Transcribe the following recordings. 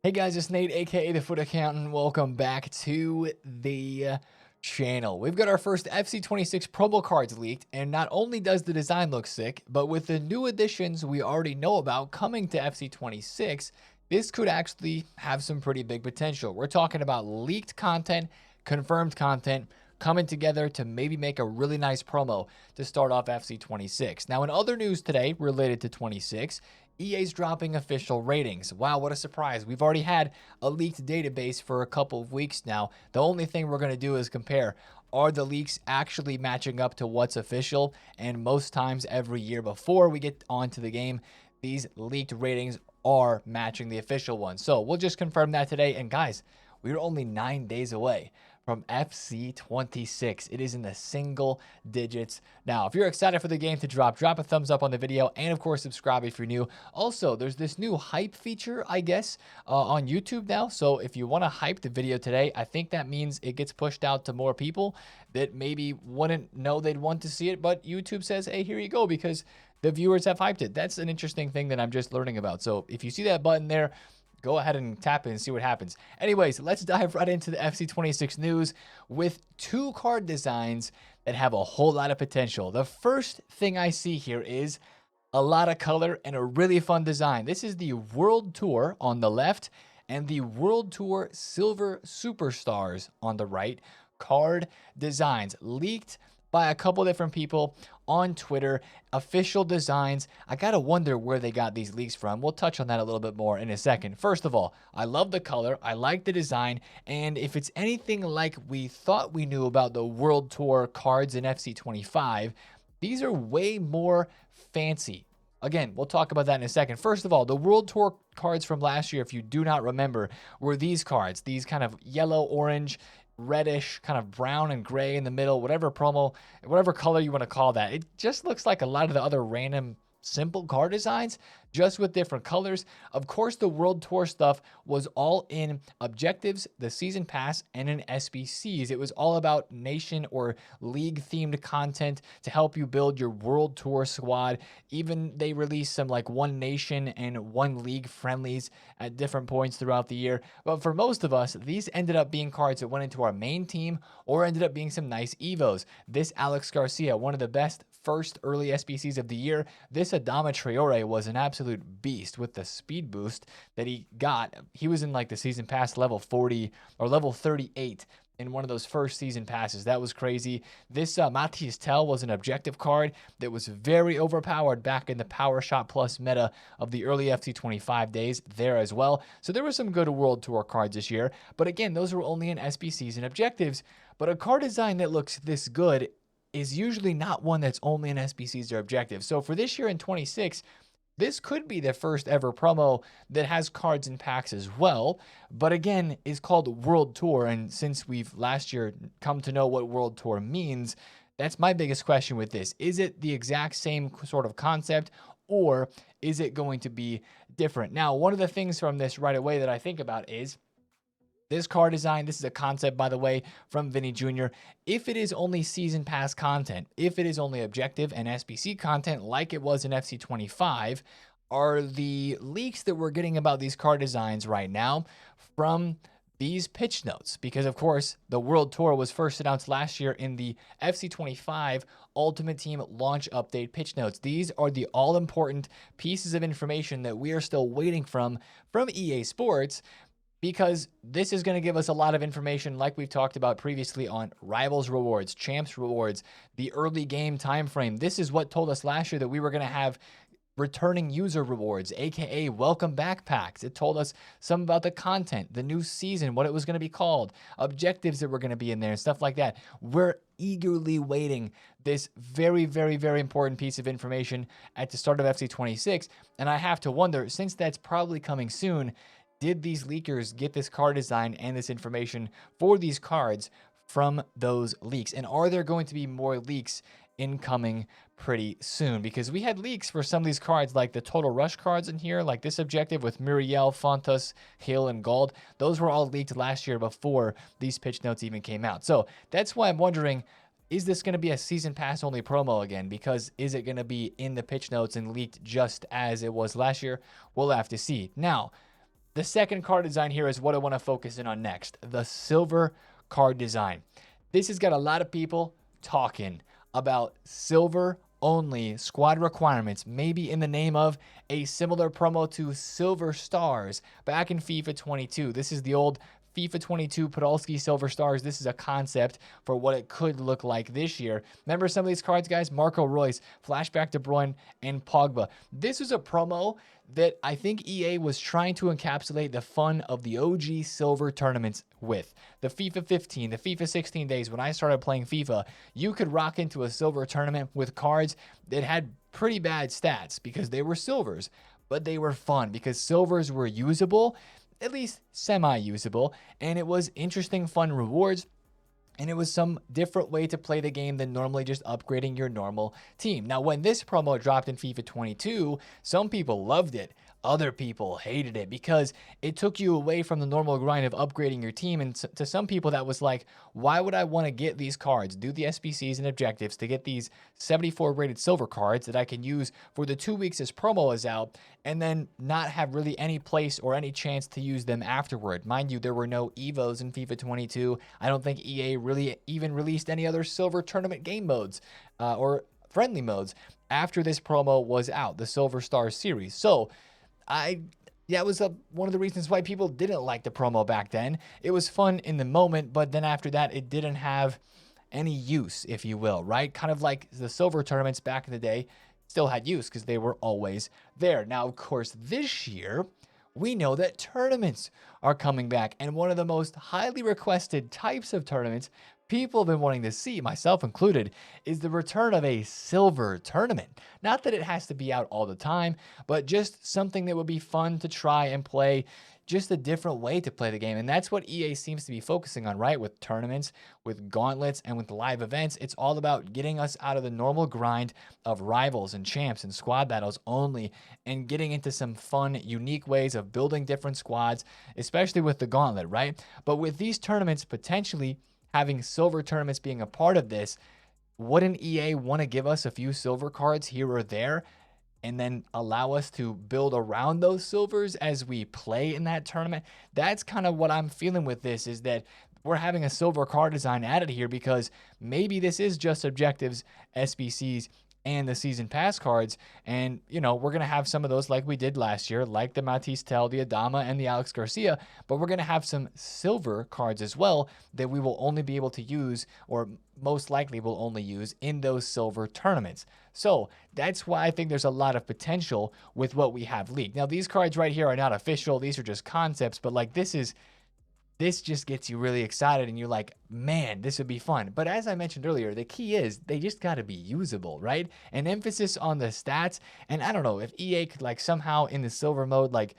Hey guys, it's Nate, aka TheFutAccountant. Welcome back to the channel. We've got our first FC26 promo cards leaked, and not only does the design look sick, but with the new additions we already know about coming to FC26, this could actually have some pretty big potential. We're talking about leaked content, confirmed content, coming together to maybe make a really nice promo to start off FC26. Now, in other news today related to 26, EA's dropping official ratings. Wow, what a surprise. We've already had a leaked database for a couple of weeks now. The only thing we're going to do is compare. Are the leaks actually matching up to what's official? And most times every year before we get onto the game, these leaked ratings are matching the official ones. So we'll just confirm that today. And guys, we're only 9 days away from FC26. It is in the single digits now. If you're excited for the game to drop a thumbs up on the video, and of course subscribe if you're new. Also, there's this new hype feature, I guess, on YouTube now. So if you want to hype the video today, I think that means it gets pushed out to more people that maybe wouldn't know they'd want to see it, but YouTube says, hey, here you go, because the viewers have hyped it. That's an interesting thing that I'm just learning about. So if you see that button there, go ahead and tap it and see what happens. Anyways, let's dive right into the FC26 news with two card designs that have a whole lot of potential. The first thing I see here is a lot of color and a really fun design. This is the World Tour on the left and the World Tour Silver Superstars on the right. Card designs leaked by a couple different people on Twitter, official designs. I gotta wonder where they got these leaks from. We'll touch on that a little bit more in a second. First of all, I love the color, I like the design, and if it's anything like we thought we knew about the World Tour cards in FC25, these are way more fancy. Again, we'll talk about that in a second. First of all, the World Tour cards from last year, if you do not remember, were these cards, these kind of yellow, orange, reddish, kind of brown and gray in the middle, whatever color you want to call that. It just looks like a lot of the other random simple card designs, just with different colors. Of course, the World Tour stuff was all in objectives, the season pass, and in SBCs. It was all about nation or league themed content to help you build your World Tour squad. Even they released some like one nation and one league friendlies at different points throughout the year. But for most of us, these ended up being cards that went into our main team or ended up being some nice Evos. This Alex Garcia, one of the best first early SBCs of the year. This Adama Traore was an absolute beast with the speed boost that he got. He was in like the season pass level 40 or level 38 in one of those first season passes. That was crazy. This Matthias Tell was an objective card that was very overpowered back in the Power Shot Plus meta of the early FC25 days there as well. So there were some good World Tour cards this year. But again, those were only in SBCs and objectives. But a card design that looks this good is usually not one that's only in SBCs or objectives. So for this year in 26, this could be the first ever promo that has cards and packs as well, but again, is called World Tour. And since we've last year come to know what World Tour means, that's my biggest question with this. Is it the exact same sort of concept, or is it going to be different? Now, one of the things from this right away that I think about is this card design. This is a concept, by the way, from Vinny Jr. If it is only season pass content, if it is only objective and SBC content like it was in FC25, are the leaks that we're getting about these card designs right now from these pitch notes? Because of course the World Tour was first announced last year in the FC25 Ultimate Team launch update pitch notes. These are the all-important pieces of information that we are still waiting from EA Sports, because this is going to give us a lot of information like we've talked about previously on Rivals rewards, Champs rewards, the early game time frame. This is what told us last year that we were going to have returning user rewards, aka welcome back packs. It told us some about the content, the new season, what it was going to be called, objectives that were going to be in there, and stuff like that. We're eagerly waiting this very, very, very important piece of information at the start of FC26. And I have to wonder, since that's probably coming soon, did these leakers get this card design and this information for these cards from those leaks? And are there going to be more leaks incoming pretty soon? Because we had leaks for some of these cards, like the Total Rush cards in here, like this objective with Muriel, Fontas, Hill, and Gold. Those were all leaked last year before these pitch notes even came out. So that's why I'm wondering, is this going to be a season pass only promo again? Because is it going to be in the pitch notes and leaked just as it was last year? We'll have to see. Now, The second card design here is what I want to focus in on next, the silver card design. This has got a lot of people talking about silver only squad requirements, maybe in the name of a similar promo to Silver Stars back in FIFA 22. This is the old FIFA 22 Podolski Silver Stars. This is a concept for what it could look like this year. Remember some of these cards, guys? Marco Reus, Flashback De Bruyne, and Pogba. This was a promo that I think EA was trying to encapsulate the fun of the OG silver tournaments with. The FIFA 15, the FIFA 16 days when I started playing FIFA, you could rock into a silver tournament with cards that had pretty bad stats because they were silvers, but they were fun because silvers were usable, at least semi-usable, and it was interesting, fun rewards. And it was some different way to play the game than normally just upgrading your normal team. Now, when this promo dropped in FIFA 22, some people loved it. Other people hated it because it took you away from the normal grind of upgrading your team. And to some people, that was like, why would I want to get these cards, do the SBCs and objectives to get these 74 rated silver cards that I can use for the 2 weeks this promo is out, and then not have really any place or any chance to use them afterward? Mind you, there were no Evos in FIFA 22. I don't think EA really even released any other silver tournament game modes or friendly modes after this promo was out, the Silver Stars series. So that was one of the reasons why people didn't like the promo back then. It was fun in the moment, but then after that, it didn't have any use, if you will, right? Kind of like the silver tournaments back in the day still had use because they were always there. Now, of course, this year, we know that tournaments are coming back, and one of the most highly requested types of tournaments people have been wanting to see, myself included, is the return of a silver tournament. Not that it has to be out all the time, but just something that would be fun to try and play, just a different way to play the game. And that's what EA seems to be focusing on, right? With tournaments, with gauntlets, and with live events. It's all about getting us out of the normal grind of rivals and champs and squad battles only, and getting into some fun, unique ways of building different squads, especially with the gauntlet, right? But with these tournaments potentially having silver tournaments being a part of this, wouldn't EA want to give us a few silver cards here or there and then allow us to build around those silvers as we play in that tournament? That's kind of what I'm feeling with this, is that we're having a silver card design added here because maybe this is just objectives, SBCs, and the season pass cards. And, you know, we're going to have some of those like we did last year, like the Matisse Tell, the Adama, and the Alex Garcia, but we're going to have some silver cards as well that we will only be able to use, or most likely will only use, in those silver tournaments. So that's why I think there's a lot of potential with what we have leaked. Now, these cards right here are not official. These are just concepts, but like this just gets you really excited and you're like, man, this would be fun. But as I mentioned earlier, the key is they just got to be usable, right? An emphasis on the stats. And I don't know if EA could like somehow in the silver mode, like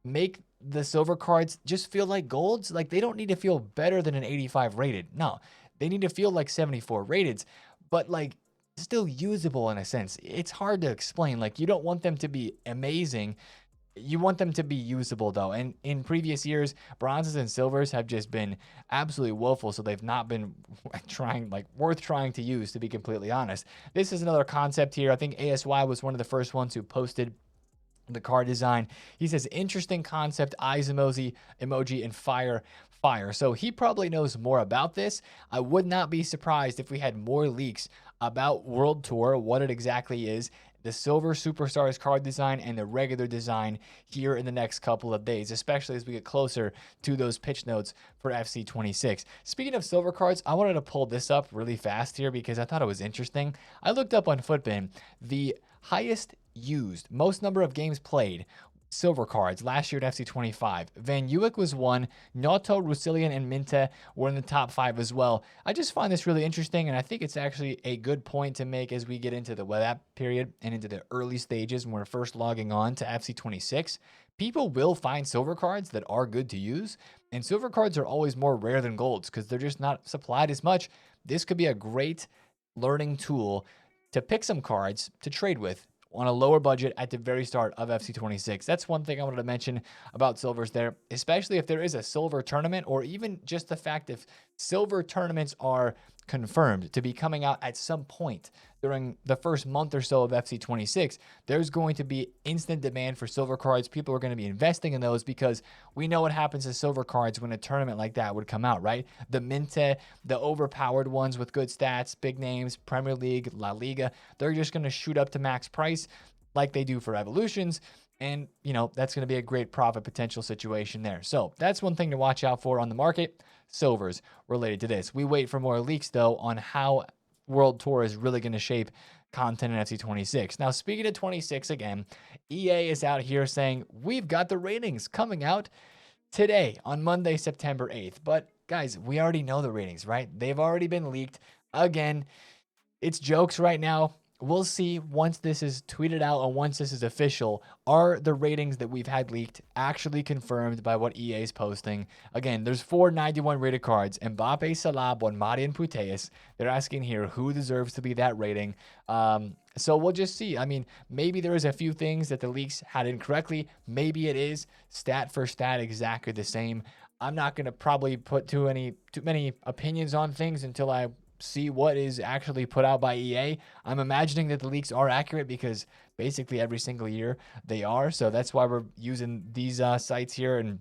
make the silver cards just feel like golds. Like they don't need to feel better than an 85 rated. No, they need to feel like 74 rated, but like still usable in a sense. It's hard to explain. Like you don't want them to be amazing. You want them to be usable though. And in previous years, bronzes and silvers have just been absolutely woeful. So they've not been worth trying to use, to be completely honest. This is another concept here. I think ASY was one of the first ones who posted the card design. He says, interesting concept, eyes emoji, and fire. So he probably knows more about this. I would not be surprised if we had more leaks about World Tour, what it exactly is, the Silver Superstars card design, and the regular design here in the next couple of days, especially as we get closer to those pitch notes for FC26. Speaking of silver cards, I wanted to pull this up really fast here because I thought it was interesting. I looked up on Futbin the highest used, most number of games played silver cards last year at FC25. Van Uyck was one. Noto, Rusilian, and Minte were in the top 5 as well. I just find this really interesting, and I think it's actually a good point to make as we get into the web app period and into the early stages when we're first logging on to FC26. People will find silver cards that are good to use, and silver cards are always more rare than golds because they're just not supplied as much. This could be a great learning tool to pick some cards to trade with on a lower budget at the very start of FC26. That's one thing I wanted to mention about silvers there, especially if there is a silver tournament, or even just the fact if silver tournaments are confirmed to be coming out at some point during the first month or so of FC26, there's going to be instant demand for silver cards. People are going to be investing in those because we know what happens to silver cards when a tournament like that would come out, right? The Minte, the overpowered ones with good stats, big names, Premier League, La Liga, they're just going to shoot up to max price like they do for evolutions. And, you know, that's going to be a great profit potential situation there. So that's one thing to watch out for on the market. Silvers related to this. We wait for more leaks, though, on how World Tour is really going to shape content in FC26. Now, speaking of 26 again, EA is out here saying, we've got the ratings coming out today on Monday, September 8th. But guys, we already know the ratings, right? They've already been leaked. Again, it's jokes right now. We'll see once this is tweeted out and once this is official, are the ratings that we've had leaked actually confirmed by what EA is posting? Again, there's 491 rated cards. Mbappe, Salah, Bonmati, and Puteus. They're asking here who deserves to be that rating. So we'll just see. I mean, maybe there is a few things that the leaks had incorrectly. Maybe it is stat for stat exactly the same. I'm not going to probably put too many opinions on things until I see what is actually put out by EA. I'm imagining that the leaks are accurate because basically every single year they are. So that's why we're using these sites here and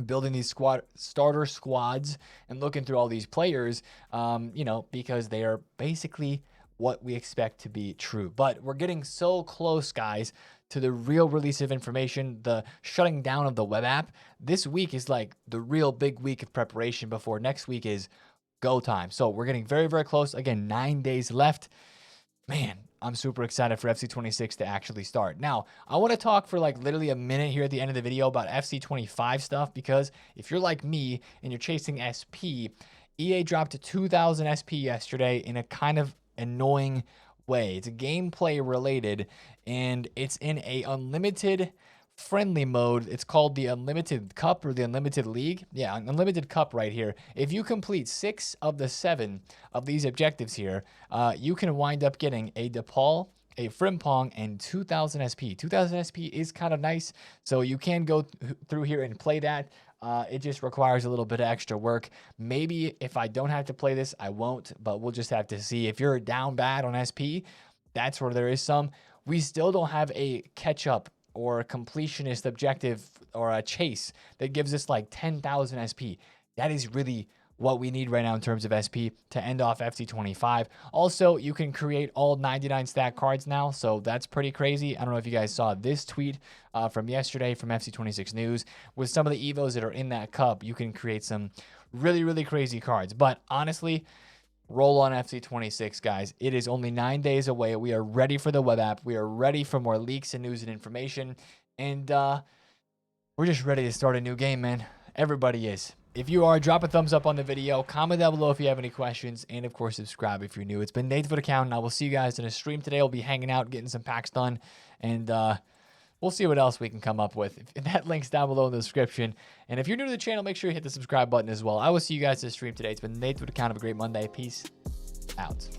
building these starter squads and looking through all these players, you know, because they are basically what we expect to be true. But we're getting so close, guys, to the real release of information, the shutting down of the web app. This week is like the real big week of preparation before next week is go time. So we're getting very, very close. Again, 9 days left. Man, I'm super excited for FC26 to actually start. Now, I want to talk for like literally a minute here at the end of the video about FC25 stuff, because if you're like me and you're chasing SP, EA dropped to 2,000 SP yesterday in a kind of annoying way. It's gameplay related, and it's in a unlimited friendly mode. It's called the Unlimited Cup or the Unlimited League. Yeah, Unlimited Cup right here. If you complete 6 of the 7 of these objectives here, you can wind up getting a DePaul, a Frimpong, and 2,000 SP. 2,000 SP is kind of nice, so you can go through here and play that. It just requires a little bit of extra work. Maybe if I don't have to play this, I won't, but we'll just have to see. If you're down bad on SP, that's where there is some. We still don't have a catch-up or a completionist objective or a chase that gives us like 10,000 SP. That is really what we need right now in terms of SP to end off FC25. Also, you can create all 99 stat cards now, so that's pretty crazy. I don't know if you guys saw this tweet from yesterday from FC26 News. With some of the Evos that are in that cup, you can create some really, really crazy cards. But honestly, roll on FC26, guys. It is only 9 days away. We are ready for the web app. We are ready for more leaks and news and information. And we're just ready to start a new game, man. Everybody is. If you are, drop a thumbs up on the video. Comment down below if you have any questions. And, of course, subscribe if you're new. It's been TheFutAccountant. I will see you guys in a stream today. I'll be hanging out, getting some packs done. And we'll see what else we can come up with. That link's down below in the description. And if you're new to the channel, make sure you hit the subscribe button as well. I will see you guys in the stream today. It's been TheFutAccountant. Have a great Monday. Peace out.